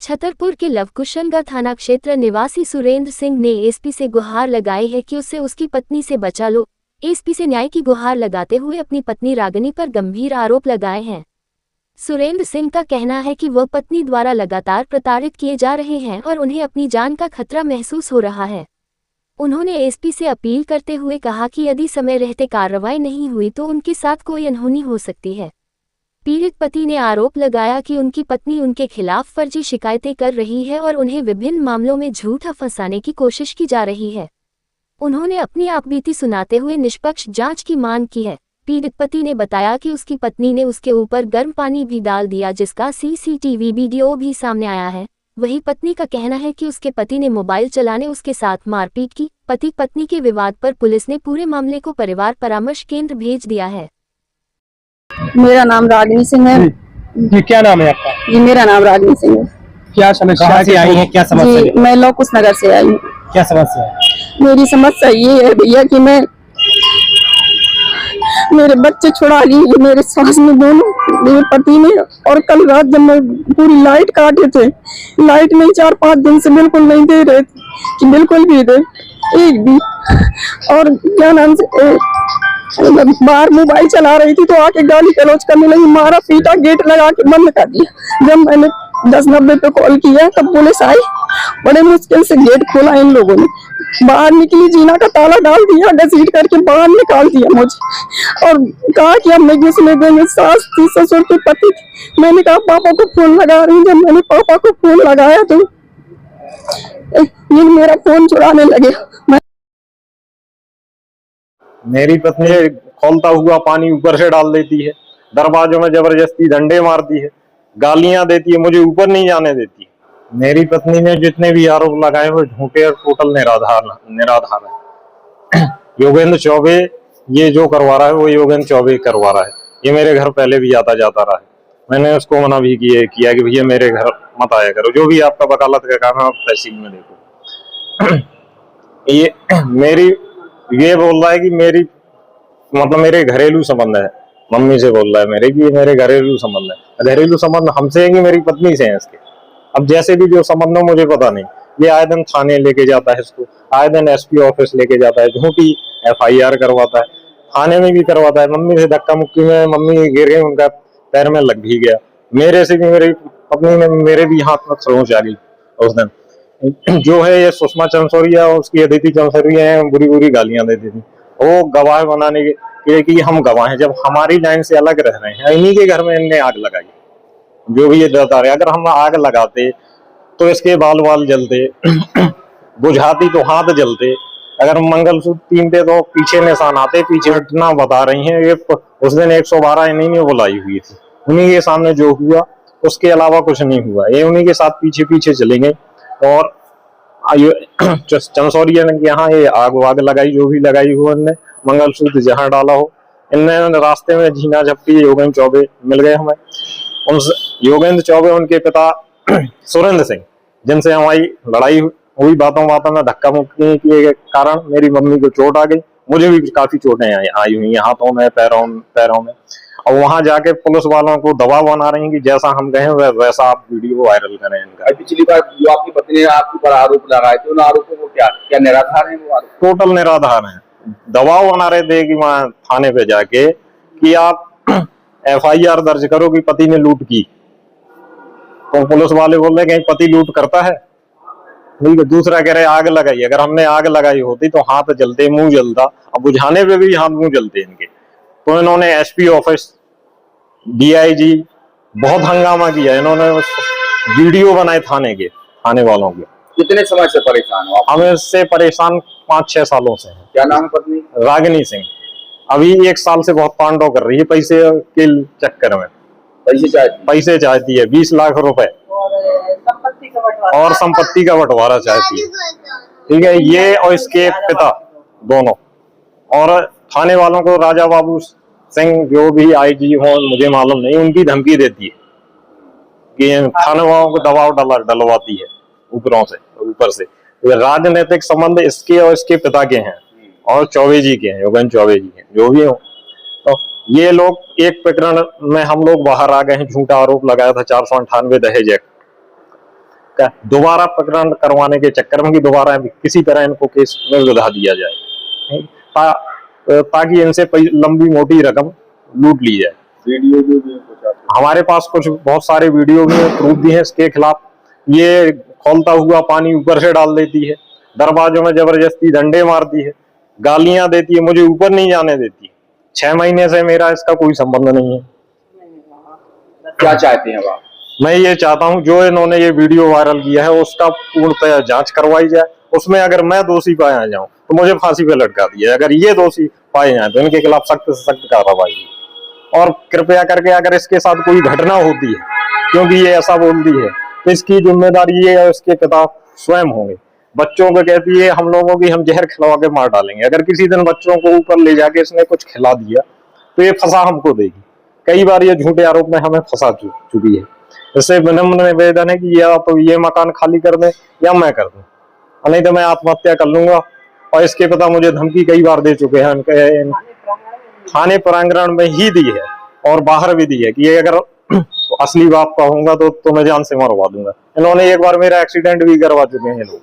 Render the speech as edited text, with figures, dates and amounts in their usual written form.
छतरपुर के लवकुशनगढ़ थाना क्षेत्र निवासी सुरेंद्र सिंह ने एसपी से गुहार लगाई है कि उससे उसकी पत्नी से बचा लो। एसपी से न्याय की गुहार लगाते हुए अपनी पत्नी रागिनी पर गंभीर आरोप लगाए हैं। सुरेंद्र सिंह का कहना है कि वह पत्नी द्वारा लगातार प्रताड़ित किए जा रहे हैं और उन्हें अपनी जान का खतरा महसूस हो रहा है। उन्होंने एसपी से अपील करते हुए कहा कि यदि समय रहते कार्रवाई नहीं हुई तो उनके साथ कोई अनहोनी हो सकती है। पीड़ित पति ने आरोप लगाया कि उनकी पत्नी उनके खिलाफ फर्जी शिकायतें कर रही है और उन्हें विभिन्न मामलों में झूठा फंसाने की कोशिश की जा रही है। उन्होंने अपनी आपबीती सुनाते हुए निष्पक्ष जांच की मांग की है। पीड़ित पति ने बताया कि उसकी पत्नी ने उसके ऊपर गर्म पानी भी डाल दिया, जिसका सीसीटीवी वीडियो भी सामने आया है। वहीं पत्नी का कहना है कि उसके पति ने मोबाइल चलाने उसके साथ मारपीट की। पति पत्नी के विवाद पर पुलिस ने पूरे मामले को परिवार परामर्श केंद्र भेज दिया है। मेरा नाम रागिनी सिंह है। जी, क्या नाम है आपका? जी, मेरा नाम रागिनी सिंह है। क्या समस्या से आई है? क्या समस्या जी, मैं लौकुश नगर से आई हूँ। क्या समस्या है? मेरी समस्या ये है भैया कि मैं मेरे बच्चे छुड़ा ली मेरे सास में दोनों मेरे पति ने। और कल रात जब मैं पूरी लाइट काटे थे, लाइट नहीं 4-5 दिन से बिल्कुल नहीं दे रहे थे कि बिल्कुल भी दे एक भी। और क्या नाम से बाहर मोबाइल चला रही थी तो आके गाली गलौज करने लगी, मारा पीटा, गेट लगा के बंद कर दिया। जब मैंने 1090 पे कॉल किया तब पुलिस आई, बड़े मुश्किल से गेट खोला इन लोगों ने। बाहर निकली, जीना का ताला डाल दिया, घसीट करके बाहर निकाल दिया मुझे और कहा कि हम नहीं घुसने देंगे। सास थी, ससुर के पति थे। मैंने कहा पापा को फोन लगा रही हूँ। जब मैंने पापा को फोन लगाया तो ये मेरा फोन चुराने लगे। मेरी पत्नी खौलता हुआ पानी ऊपर से डाल देती है, दरवाजों में जबरदस्ती डंडे मारती है, गालियां देती है, मुझे ऊपर नहीं जाने देती। मेरी पत्नी ने जितने भी आरोप लगाए वो झूठे और टोटल निराधार है। योगेंद्र चौबे ये जो करवा रहा है वो योगेंद्र चौबे करवा रहा है। ये मेरे घर पहले भी आता जाता रहा है। मैंने उसको मना भी किया कि भैया मेरे घर मत आया करो, जो भी आपका वकालत का काम है आप तहसील में देखो। ये बोल रहा है कि मेरे घरेलू संबंध है। मम्मी से बोल रहा है मेरे कि ये मेरे घरेलू संबंध है। घरेलू संबंध हमसे है कि मेरी पत्नी से है इसके। अब जैसे भी जो संबंध हो मुझे पता नहीं। ये आए दिन थाने लेके जाता है इसको, आए दिन एसपी ऑफिस लेके जाता है, झूठी FIR करवाता है, थाने में भी करवाता है। मम्मी से धक्का मुक्की में मम्मी गिर गई, उनका पैर में लग भी गया। मेरे से भी मेरी पत्नी ने मेरे भी हाथ में खरोंच आ गई उस दिन। जो है ये सुषमा चंसोरिया और उसकी अदिति चंसोरिया है, बुरी बुरी गालियां देती थी। वो गवाह बनाने के कि हम गवाह हैं, जब हमारी लाइन से अलग रह रहे हैं। इन्हीं के घर में इनने आग लगाई। जो भी ये बता रहे, अगर हम आग लगाते तो इसके बाल बाल जलते, बुझाती तो हाथ जलते। अगर मंगलसूत्र पीनते तो पीछे निशान आते। पीछे घटना बता रही हैं ये उस दिन 112 इन्हीं ने बुलाई हुई थी। उन्हीं के सामने जो हुआ उसके अलावा कुछ नहीं हुआ। ये उन्हीं के साथ पीछे पीछे चलेंगे। और चंसोरिया ने यहाँ ये आग वाग लगाई, जो भी लगाई हो इनने, मंगलसूत्र जहां डाला हो इनने। रास्ते में झीना झपटी योगेंद्र चौबे मिल गए हमें। योगेंद्र चौबे उनके पिता सुरेंद्र सिंह, जिनसे हमारी लड़ाई हुई बातों में धक्का मुक्की के कारण मेरी मम्मी को चोट आ गई। मुझे भी काफी चोटें आई हुई हैं, हाथों में, पैरों में। और वहां जाके पुलिस वालों को दबाव बना रही हैं कि जैसा हम कहें वैसा आप वीडियो वायरल करें इनका। पिछली बार जो आपकी पत्नी ने आपके ऊपर आरोप लगाए थे, उन आरोपों को क्या निराधार है? वो आरोप टोटल निराधार है। दबाव बना रहे थे कि वहां थाने पे जाके कि आप FIR दर्ज करो कि पति ने लूट की। तो पुलिस वाले बोल रहे कहीं पति लूट करता है? ठीक है। दूसरा कह रहे आग लगाई। अगर हमने आग लगाई होती तो हाथ जलते, मुंह जलता। अब बुझाने पे भी हाथ मुंह जलते इनके। तो इन्होंने SP ऑफिस, DIG बहुत हंगामा किया। इन्होंने वीडियो बनाए थाने वालों के। कितने समय से परेशान हो आप? हम इससे परेशान 5-6 सालों से हैं। क्या नाम है पत्नी? रागिनी सिंह। अभी 1 साल से बहुत तांडव कर रही है पैसे के चक्कर में। पैसे चाहती है 20 लाख रुपए और संपत्ति का बंटवारा चाहती है। ठीक है। ये और इसके पिता दोनों, और थाने वालों को राजा बाबू सिंह जो भी IG हो मुझे मालूम नहीं, उनकी धमकी देती है कि थाने वालों को दबाव डलवाती है ऊपर से। राजनीतिक संबंध इसके और इसके पिता के हैं और चौबे जी के हैं, योगेंद्र चौबे जी के, जो भी हो। तो ये लोग एक प्रकरण में हम लोग बाहर आ गए हैं। झूठा आरोप लगाया था 498 दहेज एक्ट। दोबारा प्रकरण करवाने के चक्कर में कि दोबारा किसी तरह इनको केस में उलझा दिया जाए, ताकि इनसे लंबी मोटी रकम लूट ली जाए। वीडियो जो भी कुछ आपके हमारे पास कुछ बहुत सारे वीडियो भी हैं, प्रूफ भी हैं इसके खिलाफ। ये खौलता हुआ पानी ऊपर से डाल देती है, दरवाजों में जबरदस्ती डंडे मारती है, गालियां देती है, मुझे ऊपर नहीं जाने देती है। 6 महीने से मेरा इसका कोई संबंध नहीं है। क्या चाहते हैं आप? मैं ये चाहता हूँ जो इन्होंने ये वीडियो वायरल किया है उसका पूर्णतः जांच करवाई जाए। उसमें अगर मैं दोषी पाया जाऊं तो मुझे फांसी पे लटका दिया, अगर ये दोषी पाए जाए तो इनके खिलाफ सख्त से सख्त कार्रवाई हो। और कृपया करके अगर इसके साथ कोई घटना होती है, क्योंकि ये ऐसा बोलती है, तो इसकी जिम्मेदारी ये और इसके पिता स्वयं होंगे। बच्चों को कहती है हम लोगों की हम जहर खिलवा के मार डालेंगे, अगर किसी दिन बच्चों को ऊपर ले जाके इसने कुछ खिला दिया तो ये फंसा हमको देगी। कई बार ये झूठे आरोप में हमें फंसा चुकी है। इससे विनम्र निवेदन है कि या तो ये मकान खाली कर दें या मैं कर दूं, नहीं तो मैं आत्महत्या कर लूंगा। और इसके पिता मुझे धमकी कई बार दे चुके हैं, थाने प्रांगण में ही दी है और बाहर भी दी है कि ये अगर असली बात का होगा तो मैं जान से मरवा दूंगा। इन्होंने एक बार मेरा एक्सीडेंट भी करवा चुके हैं लोग।